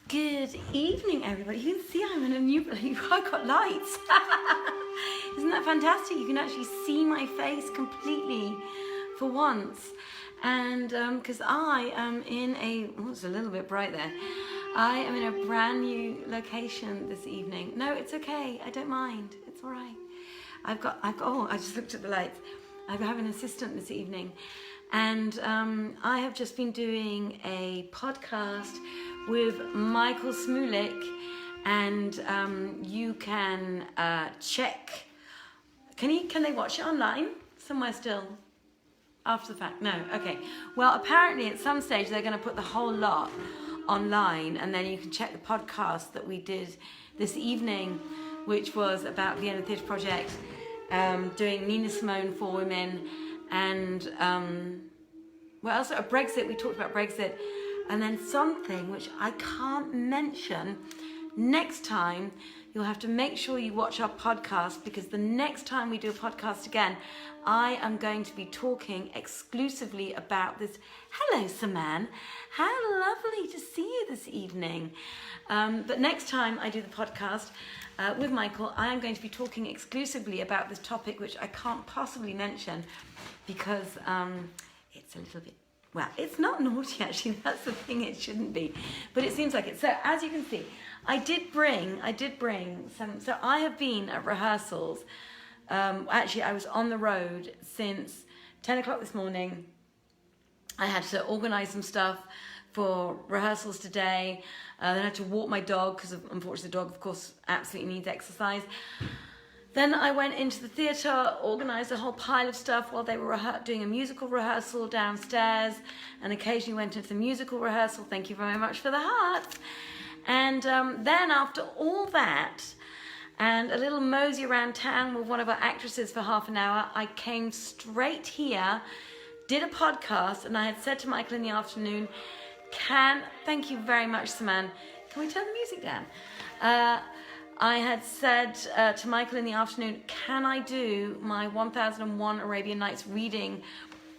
Good evening, everybody. You can see I'm in a new place. I've got lights. Isn't that fantastic? You can actually see my face completely for once. And because I am in it's a little bit bright there. I am in a brand new location this evening. No, it's okay. I don't mind. It's all right. I just looked at the lights. I have an assistant this evening. And I have just been doing a podcast with Michael Smulik, and you can check. Can they watch it online somewhere still? After the fact? No. Okay. Well, apparently at some stage they're going to put the whole lot online, and then you can check the podcast that we did this evening, which was about Vienna Theatre Project, doing Nina Simone for women, and what else? Brexit. We talked about Brexit. And then something which I can't mention, next time you'll have to make sure you watch our podcast, because the next time we do a podcast again, I am going to be talking exclusively about this. Hello, Saman. How lovely to see you this evening. But next time I do the podcast with Michael, I am going to be talking exclusively about this topic, which I can't possibly mention because it's a little bit, well, it's not naughty actually, that's the thing, it shouldn't be, but it seems like it. So as you can see, I did bring some, so I have been at rehearsals, actually I was on the road since 10 o'clock this morning. I had to organise some stuff for rehearsals today, then I had to walk my dog, because unfortunately the dog of course absolutely needs exercise. Then I went into the theatre, organised a whole pile of stuff while they were doing a musical rehearsal downstairs, and occasionally went into the musical rehearsal. Thank you very much for the hearts. And then after all that, and a little mosey around town with one of our actresses for half an hour, I came straight here, did a podcast, and I had said to Michael in the afternoon, thank you very much, Saman, can we turn the music down? I had said to Michael in the afternoon, can I do my 1001 Arabian Nights reading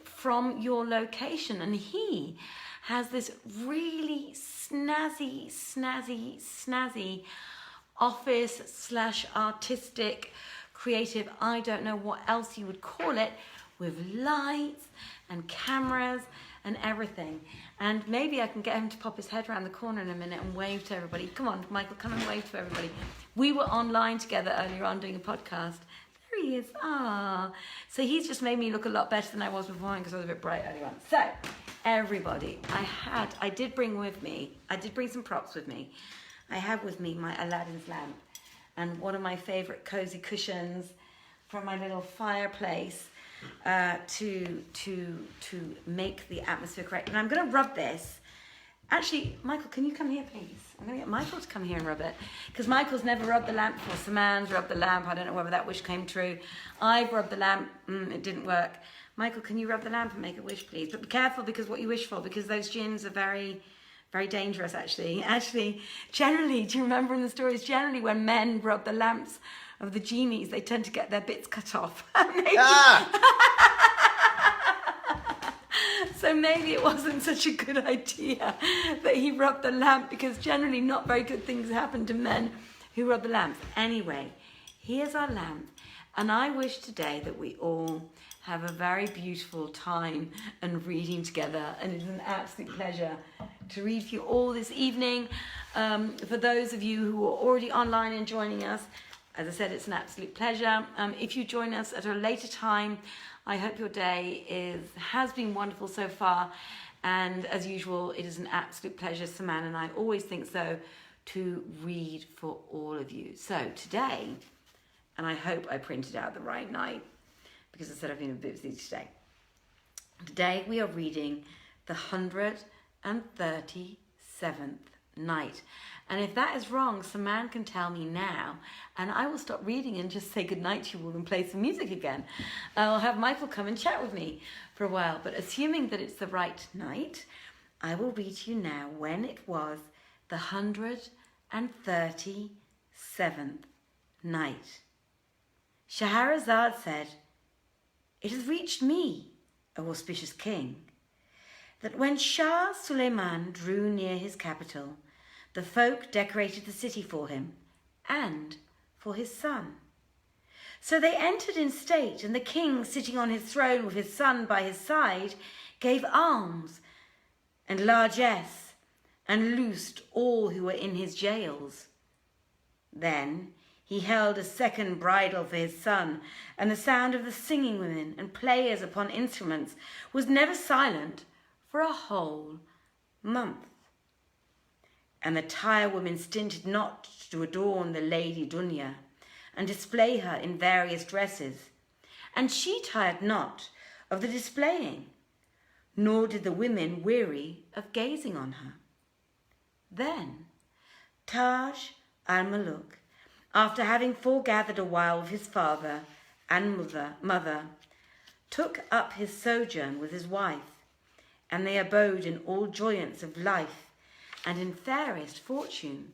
from your location? And he has this really snazzy office / artistic, creative, I don't know what else you would call it, with lights and cameras and everything. And maybe I can get him to pop his head around the corner in a minute and wave to everybody. Come on, Michael, come and wave to everybody. We were online together earlier on doing a podcast. There he is. Ah, so he's just made me look a lot better than I was before, because I was a bit bright earlier on. So, everybody, I did bring some props with me. I have with me my Aladdin's lamp and one of my favourite cozy cushions from my little fireplace, to make the atmosphere correct. And I'm going to rub this. Actually, Michael, can you come here, please? I'm going to get Michael to come here and rub it, because Michael's never rubbed the lamp before. Saman's rubbed the lamp. I don't know whether that wish came true. I've rubbed the lamp. It didn't work. Michael, can you rub the lamp and make a wish, please? But be careful, because what you wish for, because those jinns are very, very dangerous, actually. Actually, generally, do you remember in the stories, generally when men rub the lamps of the genies, they tend to get their bits cut off. So maybe it wasn't such a good idea that he rubbed the lamp, because generally not very good things happen to men who rub the lamps. Anyway, here's our lamp, and I wish today that we all have a very beautiful time and reading together, and it's an absolute pleasure to read for you all this evening. For those of you who are already online and joining us, as I said, it's an absolute pleasure. If you join us at a later time, I hope your day has been wonderful so far. And as usual, it is an absolute pleasure, Saman and I always think so, to read for all of you. So today, and I hope I printed out the right night, because I said I've been a bit busy today. Today we are reading the 137th night. And if that is wrong, Saman can tell me now, and I will stop reading and just say goodnight to you all and play some music again. I'll have Michael come and chat with me for a while, but assuming that it's the right night, I will read to you now when it was the 137th night. Scheherazade said, "It has reached me, O auspicious king, that when Shah Suleiman drew near his capital, the folk decorated the city for him and for his son. So they entered in state, and the king, sitting on his throne with his son by his side, gave alms and largesse and loosed all who were in his jails. Then he held a second bridal for his son, and the sound of the singing women and players upon instruments was never silent for a whole month. And the tirewomen stinted not to adorn the Lady Dunya and display her in various dresses, and she tired not of the displaying, nor did the women weary of gazing on her. Then Taj al-Muluk, after having foregathered a while with his father and mother, took up his sojourn with his wife, and they abode in all joyance of life and in fairest fortune,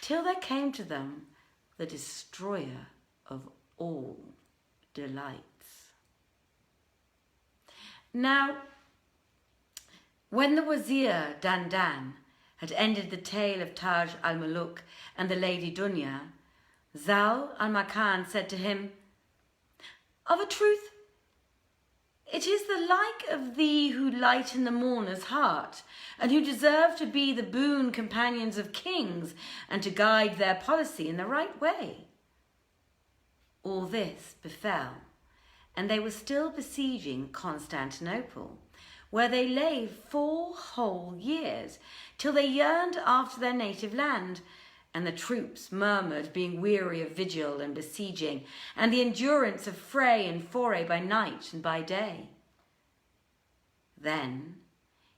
till there came to them the destroyer of all delights. Now, when the Wazir Dandan had ended the tale of Taj al-Muluk and the Lady Dunya, Zau al-Makan said to him, "Of a truth, it is the like of thee who lighten the mourner's heart, and who deserve to be the boon companions of kings and to guide their policy in the right way." All this befell, and they were still besieging Constantinople, where they lay 4 whole years, till they yearned after their native land, and the troops murmured, being weary of vigil and besieging, and the endurance of fray and foray by night and by day. Then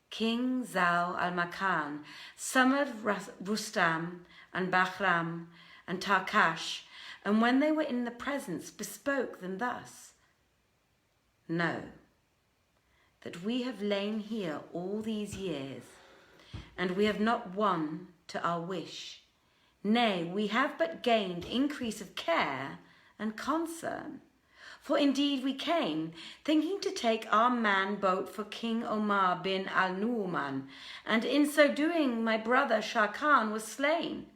King Zau al-Makan summoned Rustam and Bahram and Tarkash, and when they were in the presence, bespoke them thus: "Know that we have lain here all these years, and we have not won to our wish. Nay, we have but gained increase of care and concern. For indeed we came, thinking to take our man boat for King Omar bin al-Nu'man, and in so doing my brother Shah Khan was slain.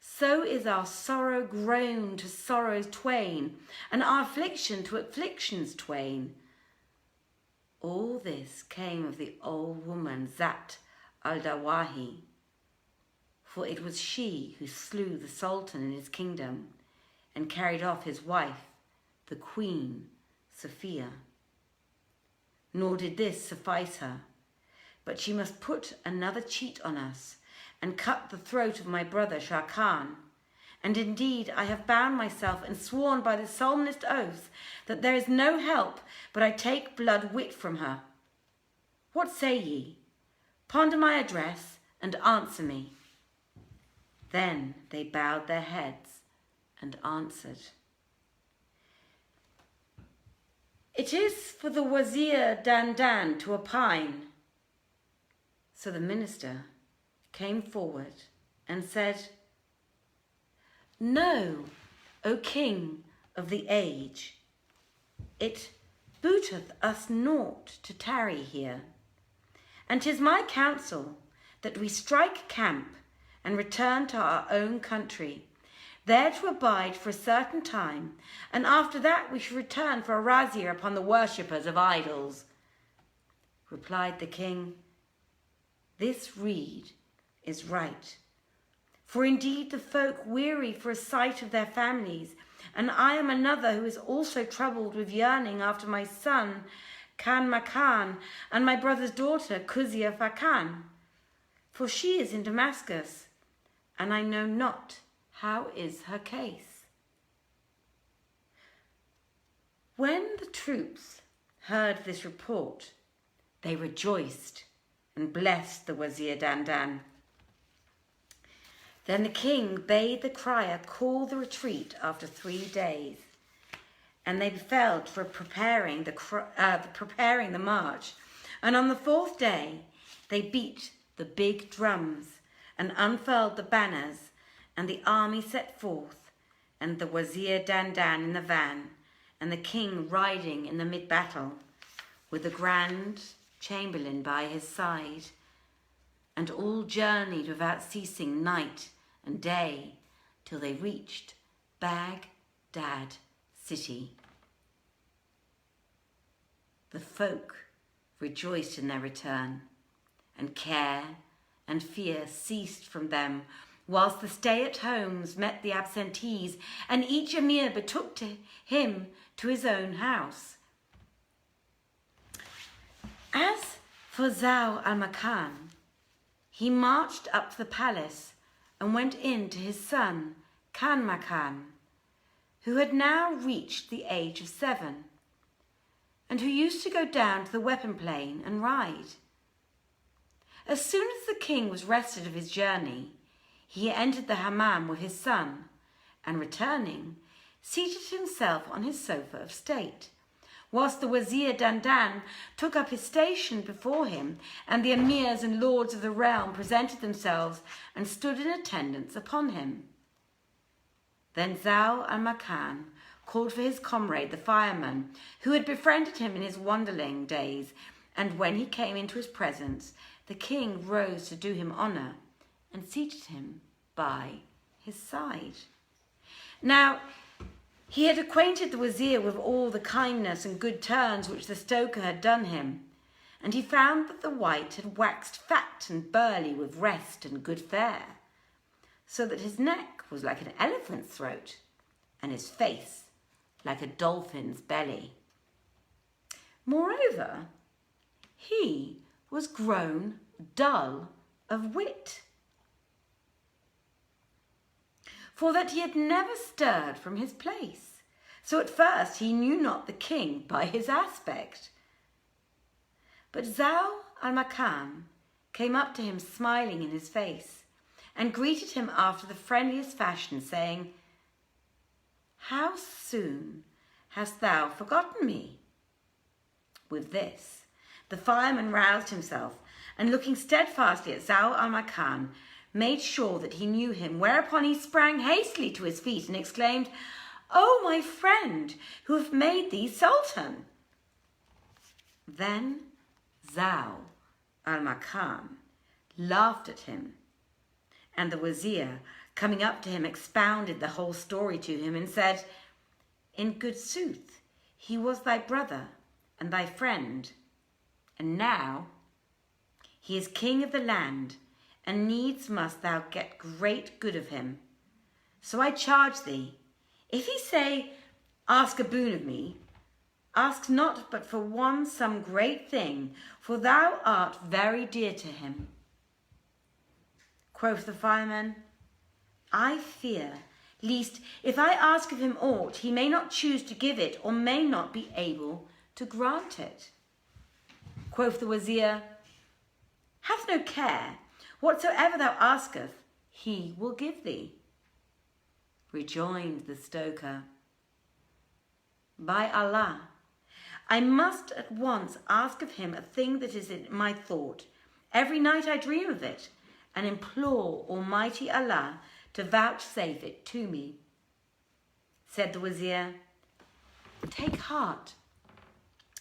So is our sorrow grown to sorrows twain, and our affliction to afflictions twain." All this came of the old woman Zat al-Dawahi, for it was she who slew the Sultan in his kingdom and carried off his wife, the Queen Sophia. Nor did this suffice her, but she must put another cheat on us and cut the throat of my brother Shah Khan. And indeed I have bound myself and sworn by the solemnest oath that there is no help but I take blood wit from her. What say ye? Ponder my address and answer me." Then they bowed their heads and answered, "It is for the Wazir Dandan to opine." So the minister came forward and said, "Know, O King of the age, it booteth us naught to tarry here, and 'tis my counsel that we strike camp and return to our own country, there to abide for a certain time, and after that we shall return for a razzia upon the worshippers of idols." Replied the king, "This rede is right. For indeed the folk weary for a sight of their families, and I am another who is also troubled with yearning after my son Khan Makan and my brother's daughter Kuzia Fakan, for she is in Damascus, and I know not how is her case." When the troops heard this report, they rejoiced and blessed the Wazir Dandan. Then the king bade the crier call the retreat after 3 days, and they fell for preparing the march. And on the 4th day, they beat the big drums and unfurled the banners, and the army set forth, and the Wazir Dandan in the van, and the king riding in the mid-battle, with the Grand Chamberlain by his side. and all journeyed without ceasing night and day till they reached Baghdad city. The folk rejoiced in their return, and care and fear ceased from them, whilst the stay-at-homes met the absentees, and each emir betook him to his own house. As for Zau al-Makan, he marched up to the palace and went in to his son, Kanmakan, who had now reached the age of 7, and who used to go down to the weapon plane and ride. As soon as the king was rested of his journey, he entered the hammam with his son, and returning, seated himself on his sofa of state, whilst the Wazir Dandan took up his station before him, and the emirs and lords of the realm presented themselves and stood in attendance upon him. Then Zau al-Makan called for his comrade, the fireman, who had befriended him in his wanderling days, and when he came into his presence, the king rose to do him honour and seated him by his side. Now, he had acquainted the Wazir with all the kindness and good turns which the stoker had done him, and he found that the wight had waxed fat and burly with rest and good fare, so that his neck was like an elephant's throat, and his face like a dolphin's belly. Moreover, he was grown dull of wit, for that he had never stirred from his place. So at first he knew not the king by his aspect. But Zau al-Makan came up to him smiling in his face, and greeted him after the friendliest fashion, saying, "How soon hast thou forgotten me?" With this, the fireman roused himself, and looking steadfastly at Zau al-Makan, made sure that he knew him, whereupon he sprang hastily to his feet and exclaimed, "O my friend, who have made thee sultan!" Then Zau al-Makan laughed at him, and the Wazir, coming up to him, expounded the whole story to him and said, "In good sooth, he was thy brother and thy friend, and now he is king of the land, and needs must thou get great good of him. So I charge thee, if he say, 'Ask a boon of me,' ask not but for one some great thing, for thou art very dear to him." Quoth the fireman, "I fear lest if I ask of him aught, he may not choose to give it, or may not be able to grant it." Quoth the Wazir, "Have no care, whatsoever thou asketh, he will give thee." Rejoined the stoker, "By Allah, I must at once ask of him a thing that is in my thought. Every night I dream of it, and implore Almighty Allah to vouchsafe it to me." Said the Wazir, "Take heart.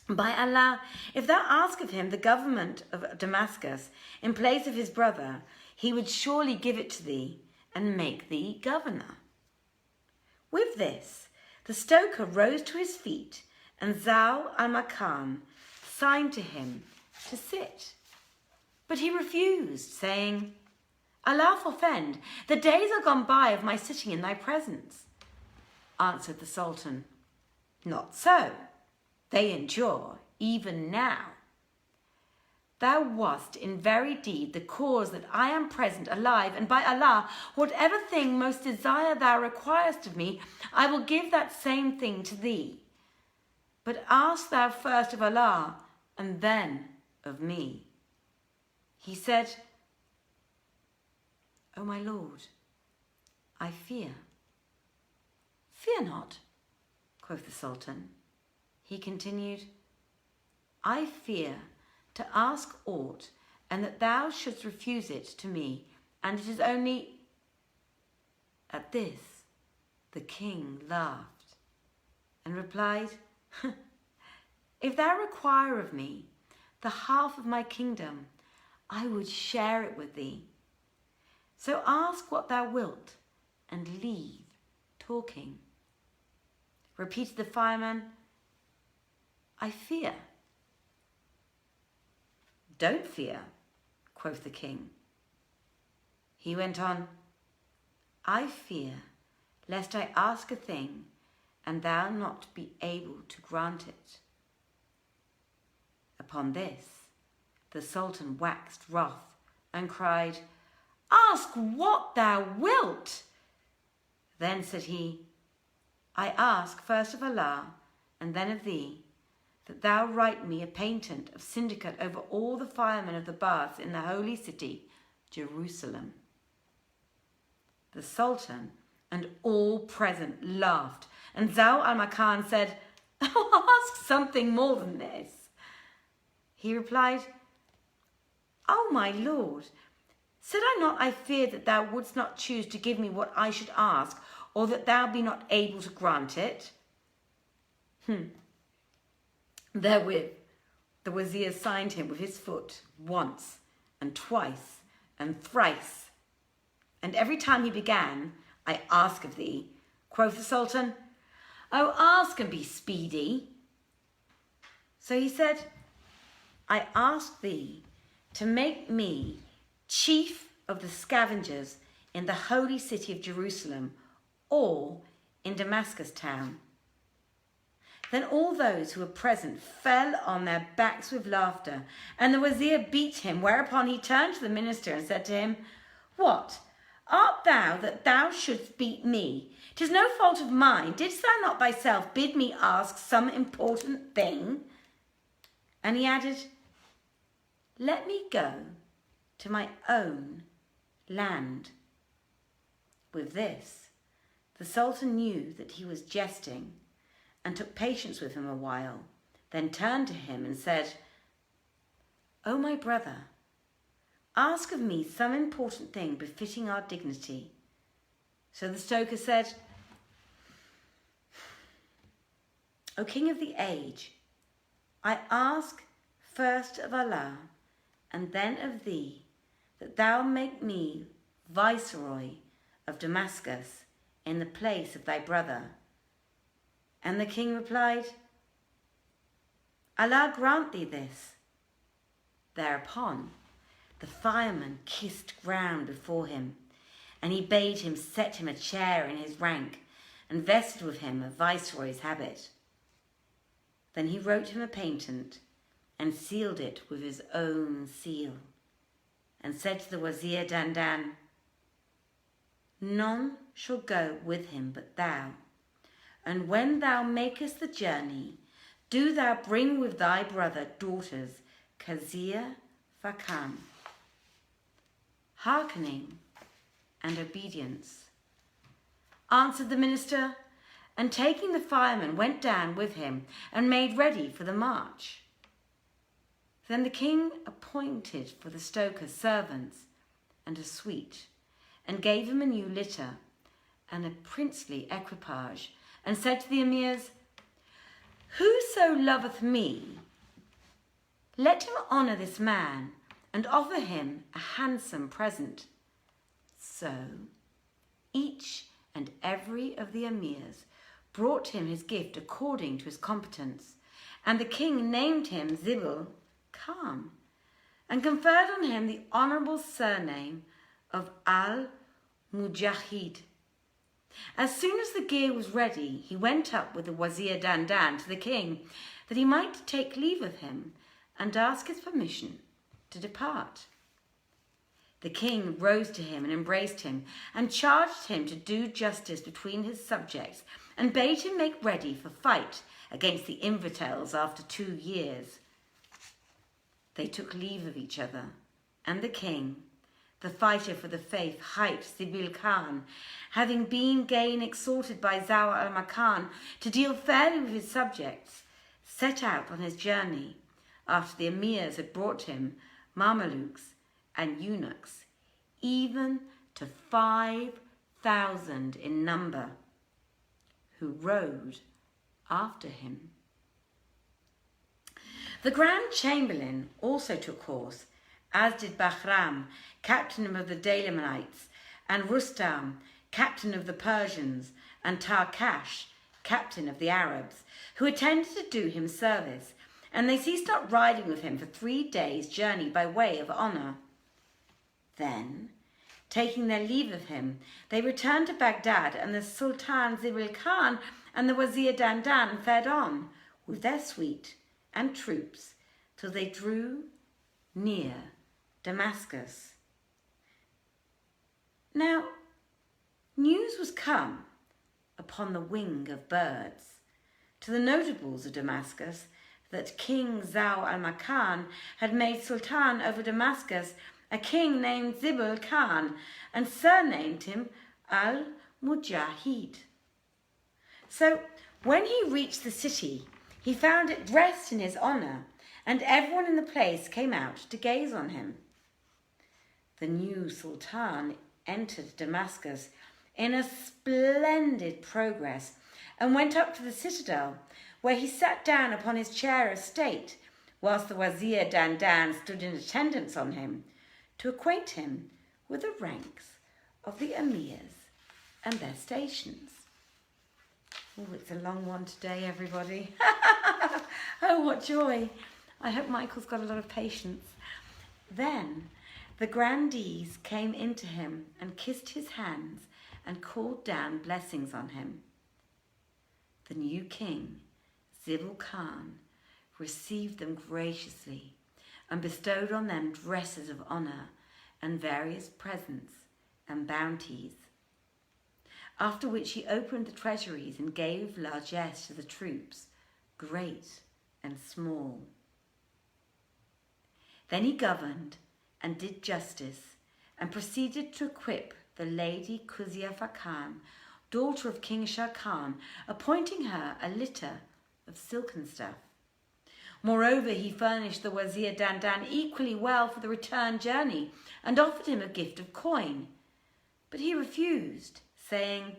By Allah, if thou ask of him the government of Damascus in place of his brother, he would surely give it to thee and make thee governor." With this, the stoker rose to his feet, and Zau al-Makan signed to him to sit. But he refused, saying, "Allah forfend, the days are gone by of my sitting in thy presence." Answered the Sultan, "Not so. They endure even now. Thou wast in very deed the cause that I am present alive, and by Allah, whatever thing most desire thou requirest of me, I will give that same thing to thee. But ask thou first of Allah, and then of me." He said, "O my lord, I fear." "Fear not," quoth the Sultan. He continued, "I fear to ask aught, and that thou shouldst refuse it to me, and it is only—" At this, the king laughed and replied, "If thou require of me the half of my kingdom, I would share it with thee. So ask what thou wilt, and leave talking. Repeated the fireman, I fear. Don't fear, quoth the king. He went on, I fear lest I ask a thing, and thou not be able to grant it. Upon this, the Sultan waxed wroth and cried, Ask what thou wilt. Then said he, I ask first of Allah, and then of thee, that thou write me a patent of syndicate over all the firemen of the baths in the holy city, Jerusalem. The Sultan and all present laughed, and Zau al-Makan said, Ask something more than this. He replied, O my lord, said I not I feared that thou wouldst not choose to give me what I should ask, or that thou be not able to grant it? Therewith the wazir signed him with his foot once and twice and thrice. And every time he began, I ask of thee, quoth the Sultan, Oh, ask and be speedy. So he said, I ask thee to make me chief of the scavengers in the holy city of Jerusalem, or in Damascus town. Then all those who were present fell on their backs with laughter, and the wazir beat him, whereupon he turned to the minister and said to him, What? Art thou that thou shouldst beat me? 'Tis no fault of mine. Didst thou not thyself bid me ask some important thing? And he added, Let me go to my own land. With this, the Sultan knew that he was jesting, and took patience with him a while, then turned to him and said, O my brother, ask of me some important thing befitting our dignity. So the stoker said, O king of the age, I ask first of Allah, and then of thee, that thou make me viceroy of Damascus in the place of thy brother. And the king replied, Allah grant thee this. Thereupon the fireman kissed ground before him, and he bade him set him a chair in his rank, and vested with him a viceroy's habit. Then he wrote him a patent, and sealed it with his own seal, and said to the wazir Dandan, None shall go with him but thou, and when thou makest the journey, do thou bring with thy brother daughters, Kazia, Fakam. Hearkening and obedience, answered the minister, and taking the fireman went down with him and made ready for the march. Then the king appointed for the stoker servants and a suite, and gave him a new litter and a princely equipage, and said to the emirs, Whoso loveth me, let him honour this man, and offer him a handsome present. So each and every of the emirs brought him his gift according to his competence, and the king named him Zibul Khan, and conferred on him the honourable surname of Al-Mujahid. As soon as the gear was ready, he went up with the wazir Dandan to the king, that he might take leave of him and ask his permission to depart. The king rose to him and embraced him, and charged him to do justice between his subjects, and bade him make ready for fight against the infidels after 2 years. They took leave of each other, and the king, the fighter for the faith, hight Zibil Khan, having been again exhorted by Zau al-Makan to deal fairly with his subjects, set out on his journey after the emirs had brought him Mamelukes and eunuchs, even to 5,000 in number, who rode after him. The Grand Chamberlain also took horse, as did Bahram, captain of the Daylamites, and Rustam, captain of the Persians, and Tarkash, captain of the Arabs, who attended to do him service, and they ceased not riding with him for 3 days' journey by way of honour. Then, taking their leave of him, they returned to Baghdad, and the Sultan Zibil Khan and the Wazir Dandan fared on with their suite and troops till they drew near Damascus. Now, news was come upon the wing of birds to the notables of Damascus that King Zau al-Makan had made Sultan over Damascus a king named Zibil Khan, and surnamed him al-Mujahid. So when he reached the city, he found it dressed in his honour, and everyone in the place came out to gaze on him. The new Sultan entered Damascus in a splendid progress, and went up to the citadel, where he sat down upon his chair of state, whilst the Wazir Dandan stood in attendance on him, to acquaint him with the ranks of the emirs and their stations. Oh, it's a long one today, everybody. Oh, what joy. I hope Michael's got a lot of patience. Then the grandees came into him and kissed his hands and called down blessings on him. The new king, Zibil Khan, received them graciously and bestowed on them dresses of honour and various presents and bounties. After which he opened the treasuries and gave largesse to the troops, great and small. Then he governed and did justice, and proceeded to equip the lady Kuzia Khan, daughter of King Shah Khan, appointing her a litter of silken stuff. Moreover, he furnished the Wazir Dandan equally well for the return journey, and offered him a gift of coin. But he refused, saying,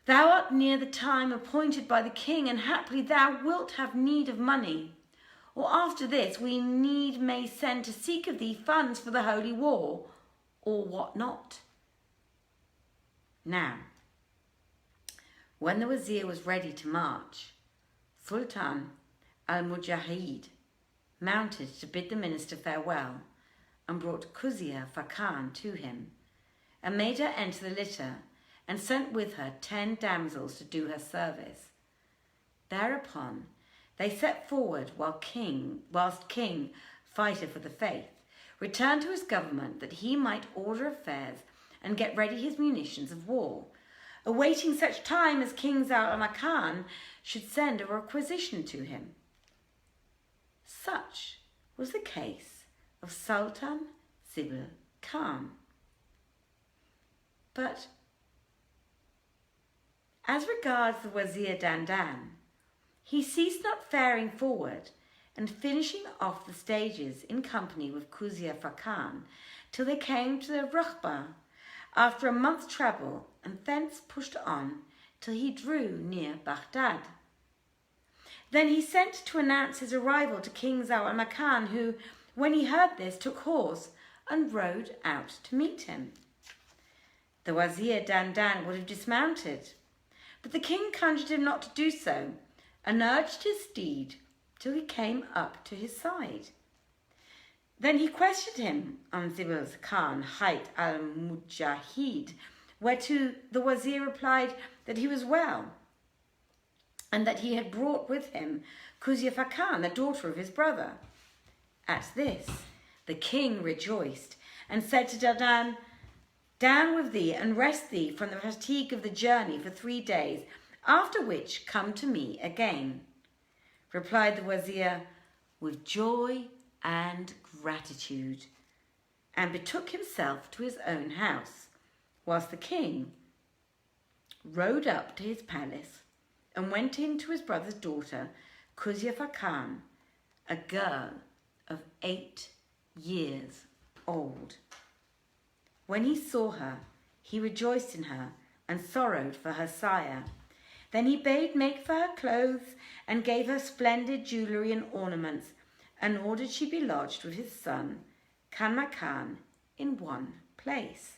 "Thou art near the time appointed by the king, and haply thou wilt have need of money. Or after this we may send to seek of thee funds for the holy war, or what not." Now, when the Wazir was ready to march, Sultan al-Mujahid mounted to bid the minister farewell, and brought Kuzia Khan to him, and made her enter the litter, and sent with her 10 damsels to do her service. Thereupon they set forward whilst King, fighter for the faith, returned to his government that he might order affairs and get ready his munitions of war, awaiting such time as King Zau al-Makan should send a requisition to him. Such was the case of Sultan Zibil Khan. But as regards the Wazir Dandan, he ceased not faring forward and finishing off the stages in company with Kuzia Khan till they came to the Rukhba after a month's travel, and thence pushed on till he drew near Baghdad. Then he sent to announce his arrival to King Zau al-Makan, who, when he heard this, took horse and rode out to meet him. The Wazir Dandan would have dismounted, but the king conjured him not to do so, and urged his steed till he came up to his side. Then he questioned him on Zibil Khan Hayt al-Mujahid, whereto the Wazir replied that he was well, and that he had brought with him Kuzia Khan, the daughter of his brother. At this the king rejoiced, and said to Dandan, "Down with thee, and rest thee from the fatigue of the journey for 3 days, after which come to me again." Replied the Wazir, "With joy and gratitude," and betook himself to his own house, whilst the king rode up to his palace and went in to his brother's daughter, Kuzia Khan, a girl of 8 years old. When he saw her, he rejoiced in her and sorrowed for her sire. Then he bade make for her clothes and gave her splendid jewellery and ornaments, and ordered she be lodged with his son Kanmakan in one place.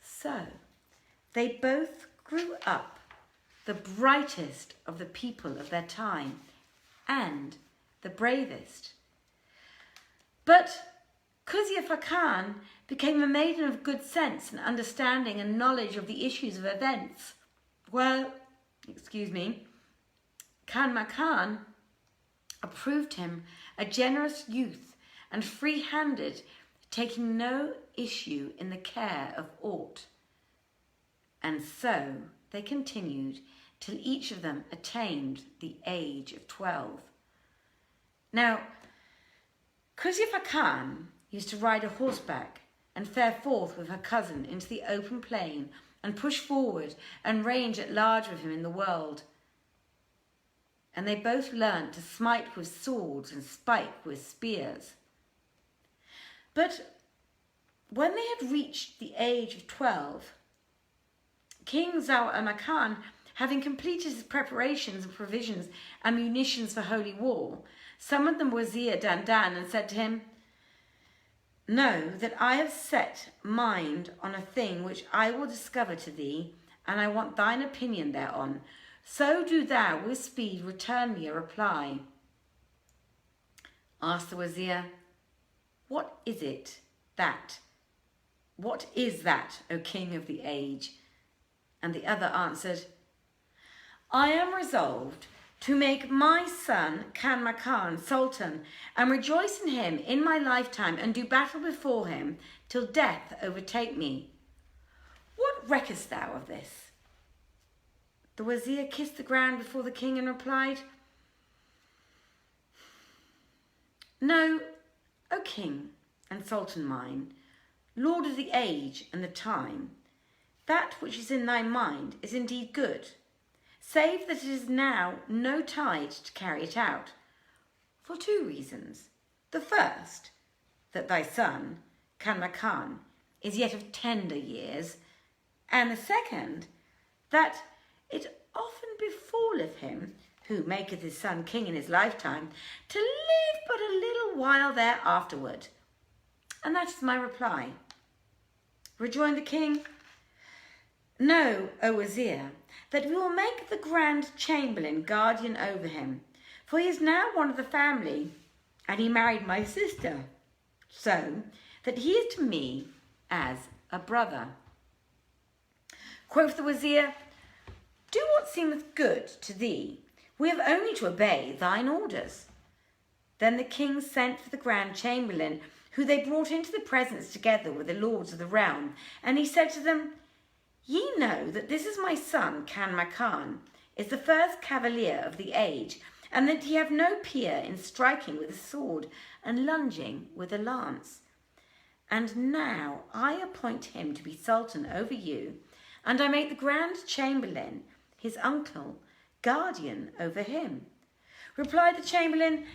So they both grew up, the brightest of the people of their time and the bravest. But Kuzia Fakan became a maiden of good sense and understanding and knowledge of the issues of events. Kanmakan approved him a generous youth and free-handed, taking no issue in the care of aught. And so they continued till each of them attained the age of 12. Now, Kuzia Fakan used to ride a horseback and fare forth with her cousin into the open plain and push forward and range at large with him in the world. And they both learnt to smite with swords and spike with spears. But when they had reached the age of 12, King Zau-al-Makan, having completed his preparations and provisions and munitions for holy war, summoned the Wazir Dandan and said to him, "Know that I have set mind on a thing which I will discover to thee, and I want thine opinion thereon. So do thou with speed return me a reply." Asked the Wazir, What is that, O King of the age? And the other answered, "I am resolved to make my son Kanmakan Sultan, and rejoice in him in my lifetime, and do battle before him till death overtake me. What reckest thou of this?" The Wazir kissed the ground before the king and replied, "Know, O King and Sultan mine, Lord of the age and the time, that which is in thy mind is indeed good, save that it is now no tide to carry it out, for two reasons. The first, that thy son, Kanmakan, is yet of tender years, and the second, that it often befalleth him, who maketh his son king in his lifetime, to live but a little while thereafterward. And that is my reply." Rejoined the king, "Know, O Wazir, that we will make the Grand Chamberlain guardian over him, for he is now one of the family, and he married my sister, so that he is to me as a brother." Quoth the Wazir, "Do what seemeth good to thee. We have only to obey thine orders." Then the king sent for the Grand Chamberlain, who they brought into the presence together with the lords of the realm, and he said to them, "Ye know that this is my son Kanmakan, is the first cavalier of the age, and that he have no peer in striking with a sword and lunging with a lance. And now I appoint him to be sultan over you, and I make the Grand Chamberlain, his uncle, guardian over him." Replied the Chamberlain,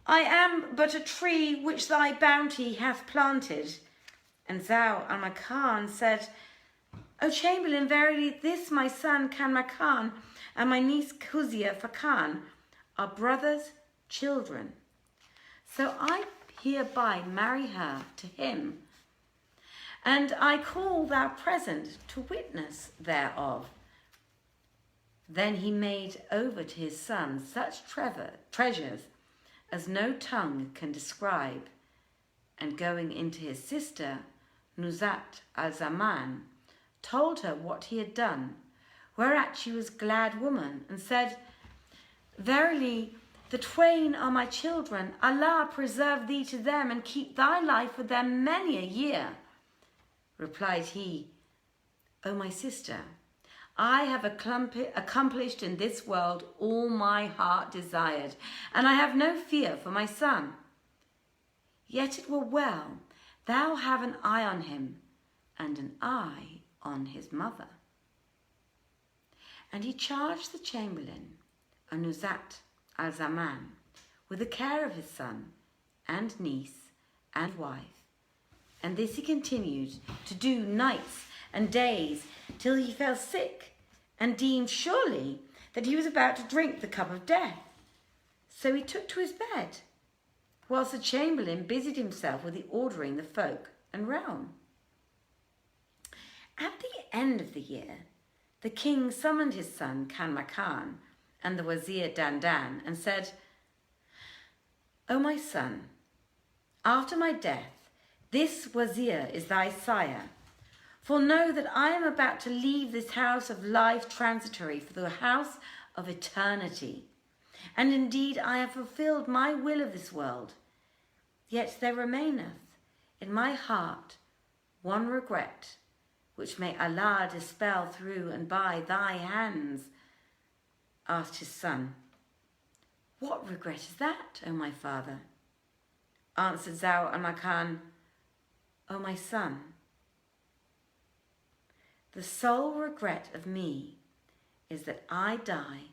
"I am but a tree which thy bounty hath planted." And Zau-al-Makan said, "O Chamberlain, verily this my son Kanmakan and my niece Kuzia Fakan are brothers' children. So I hereby marry her to him, and I call thou present to witness thereof." Then he made over to his son such treasures as no tongue can describe, and going into his sister, Nuzhat al-Zaman, told her what he had done, whereat she was glad woman, and said, "Verily, the twain are my children. Allah preserve thee to them, and keep thy life with them many a year." Replied he, "O my sister, I have accomplished in this world all my heart desired, and I have no fear for my son. Yet it were well thou have an eye on him, and an eye on his mother." And he charged the chamberlain, Nuzhat al-Zaman, with the care of his son and niece and wife. And this he continued to do nights and days till he fell sick and deemed surely that he was about to drink the cup of death. So he took to his bed, whilst the chamberlain busied himself with the ordering the folk and realm. At the end of the year, the king summoned his son Kanmakan and the wazir Dandan and said, "O my son, after my death, this wazir is thy sire. For know that I am about to leave this house of life transitory for the house of eternity. And indeed I have fulfilled my will of this world. Yet there remaineth in my heart one regret, which may Allah dispel through and by thy hands." Asked his son, "What regret is that, O my father?" Answered Zau al-Makan, "O my son, the sole regret of me is that I die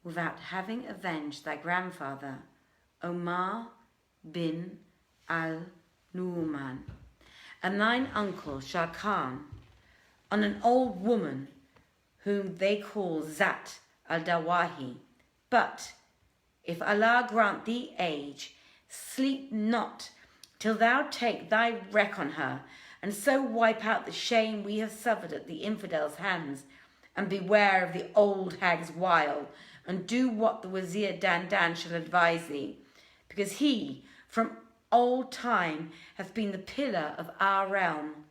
without having avenged thy grandfather, Omar bin al-Nu'man, and thine uncle Shah Khan, on an old woman whom they call Zat al-Dawahi. But if Allah grant thee age, sleep not till thou take thy wreak on her, and so wipe out the shame we have suffered at the infidels' hands, and beware of the old hag's wile, and do what the wazir Dandan shall advise thee, because he from old time hath been the pillar of our realm."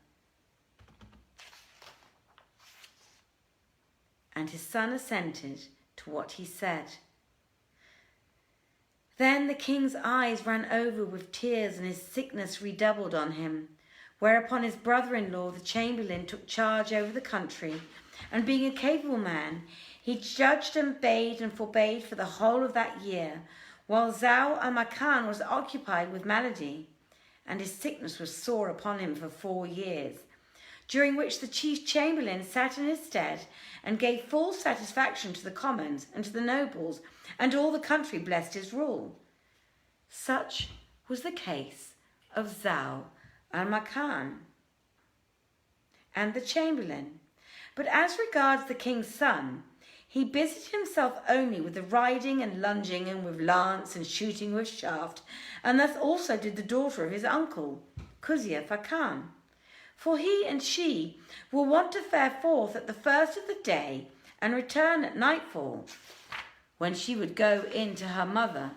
And his son assented to what he said. Then the king's eyes ran over with tears, and his sickness redoubled on him. Whereupon his brother-in-law, the chamberlain, took charge over the country, and being a capable man, he judged and bade and forbade for the whole of that year, while Zau al-Makan was occupied with malady, and his sickness was sore upon him for 4 years, during which the chief chamberlain sat in his stead and gave full satisfaction to the commons and to the nobles, and all the country blessed his rule. Such was the case of Zau al-Makan and the chamberlain. But as regards the king's son, he busied himself only with the riding and lunging, and with lance and shooting with shaft, and thus also did the daughter of his uncle, Kuzia Fakan. For he and she were wont to fare forth at the first of the day and return at nightfall, when she would go in to her mother,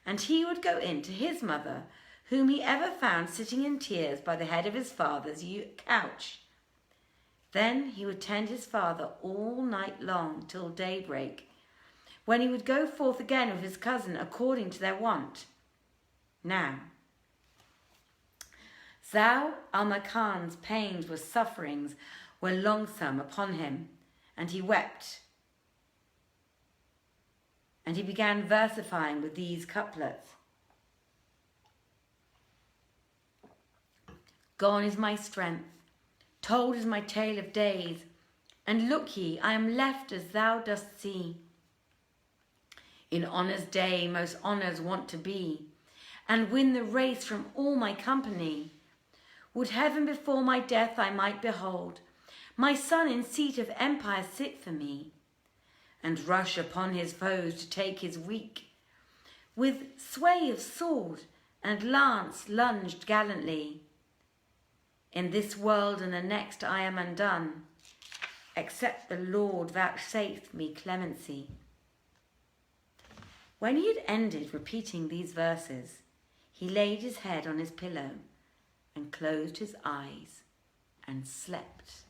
and he would go in to his mother, whom he ever found sitting in tears by the head of his father's couch. Then he would tend his father all night long till daybreak, when he would go forth again with his cousin according to their wont. Now, Zau al-Makan's pains were sufferings were longsome upon him, and he wept. And he began versifying with these couplets. Gone is my strength, told is my tale of days, and look ye, I am left as thou dost see. In honour's day most honours want to be, and win the race from all my company. Would heaven before my death I might behold my son in seat of empire sit for me, and rush upon his foes to take his weak, with sway of sword and lance lunged gallantly. In this world and the next I am undone, except the Lord vouchsafe me clemency. When he had ended repeating these verses, he laid his head on his pillow and closed his eyes and slept.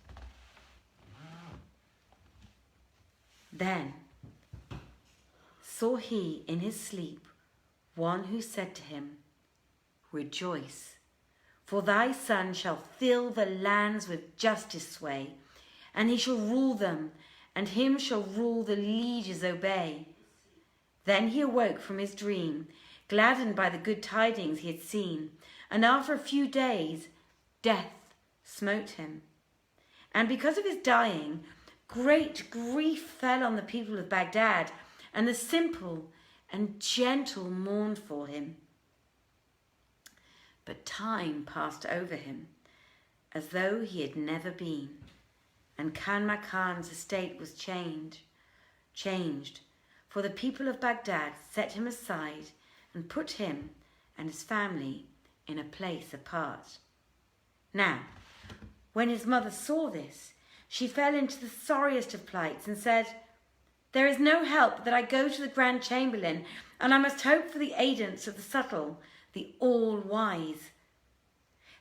Then saw he in his sleep one who said to him, Rejoice, for thy son shall fill the lands with justice sway, and he shall rule them, and him shall rule the lieges obey. Then he awoke from his dream, gladdened by the good tidings he had seen, and after a few days death smote him. And because of his dying, great grief fell on the people of Baghdad, and the simple and gentle mourned for him. But time passed over him, as though he had never been, and Kanmakan's estate was changed, for the people of Baghdad set him aside and put him and his family in a place apart. Now, when his mother saw this, she fell into the sorriest of plights and said, "There is no help that I go to the Grand Chamberlain, and I must hope for the aidance of the subtle, the all-wise."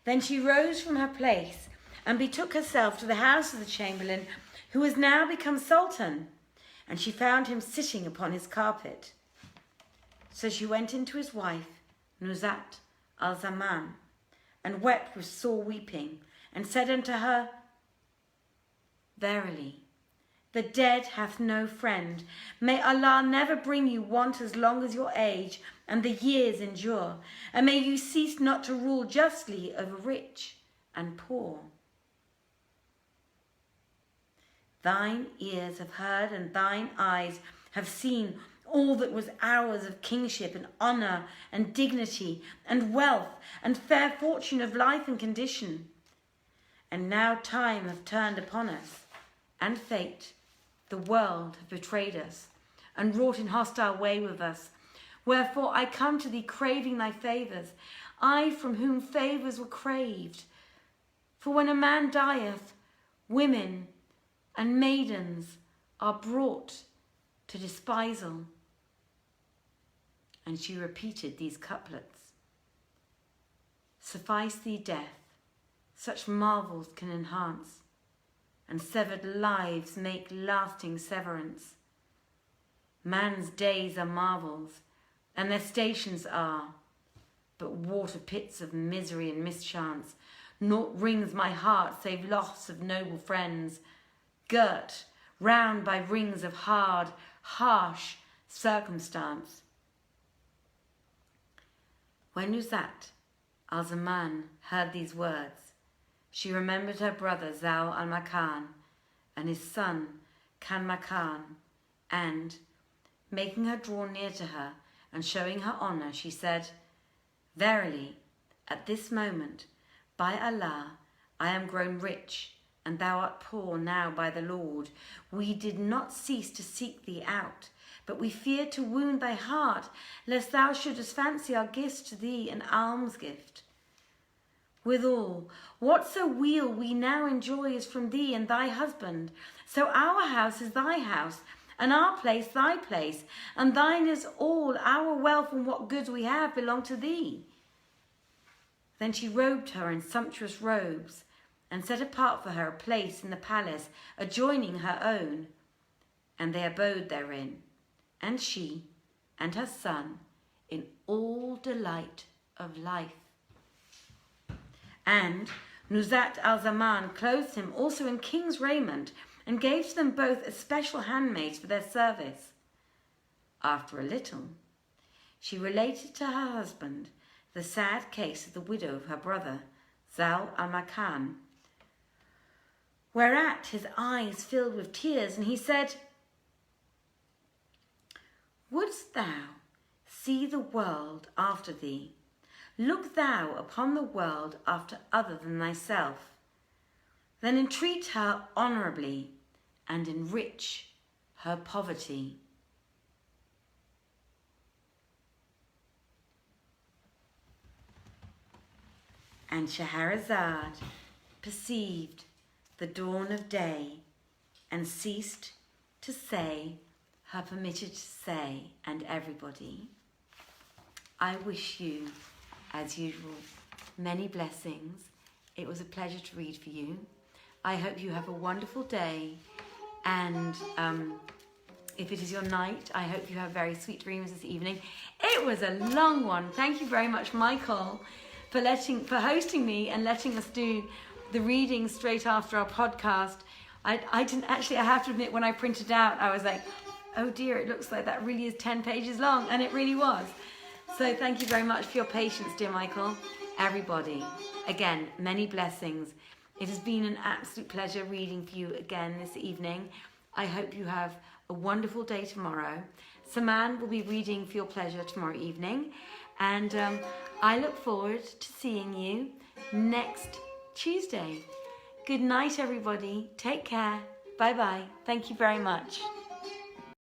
Then she rose from her place and betook herself to the house of the Chamberlain, who was now become Sultan, and she found him sitting upon his carpet. So she went into his wife, Nuzhat al-Zaman, and wept with sore weeping, and said unto her, "Verily, the dead hath no friend. May Allah never bring you want as long as your age and the years endure, and may you cease not to rule justly over rich and poor. Thine ears have heard and thine eyes have seen all that was ours of kingship and honour and dignity and wealth and fair fortune of life and condition. And now time hath turned upon us, and fate, the world, have betrayed us, and wrought in hostile way with us. Wherefore I come to thee craving thy favours, I from whom favours were craved. For when a man dieth, women and maidens are brought to despisal." And she repeated these couplets: "Suffice thee death, such marvels can enhance, and severed lives make lasting severance. Man's days are marvels, and their stations are but water pits of misery and mischance. Naught wrings my heart save loss of noble friends, girt round by rings of hard, harsh circumstance." When Nuzhat al-Zaman heard these words, she remembered her brother Zal al-Makan and his son Kanmakan, and, making her draw near to her and showing her honour, she said, "Verily, at this moment, by Allah, I am grown rich, and thou art poor now by the Lord. We did not cease to seek thee out, but we feared to wound thy heart, lest thou shouldest fancy our gifts to thee an alms gift. Withal, whatso weal we now enjoy is from thee and thy husband. So our house is thy house, and our place thy place, and thine is all. Our wealth and what goods we have belong to thee." Then she robed her in sumptuous robes, and set apart for her a place in the palace adjoining her own. And they abode therein, and she and her son, in all delight of life. And Nuzhat al-Zaman clothed him also in king's raiment, and gave to them both especial handmaids for their service. After a little, she related to her husband the sad case of the widow of her brother, Zal al-Makan, whereat his eyes filled with tears, and he said, "Wouldst thou see the world after thee? Look thou upon the world after other than thyself. Then entreat her honourably, and enrich her poverty." And Shahrazad perceived the dawn of day, and ceased to say her permitted to say, and everybody, I wish you, as usual, many blessings. It was a pleasure to read for you. I hope you have a wonderful day, and if it is your night, I hope you have very sweet dreams this evening. It was a long one. Thank you very much, Michael, for hosting me and letting us do the reading straight after our podcast. I didn't actually, I have to admit, when I printed out, I was like, oh dear, it looks like that really is 10 pages long, and it really was. So thank you very much for your patience, dear Michael. Everybody, again, many blessings. It has been an absolute pleasure reading for you again this evening. I hope you have a wonderful day tomorrow. Saman will be reading for your pleasure tomorrow evening, and I look forward to seeing you next Tuesday. Good night, everybody. Take care. Bye-bye. Thank you very much.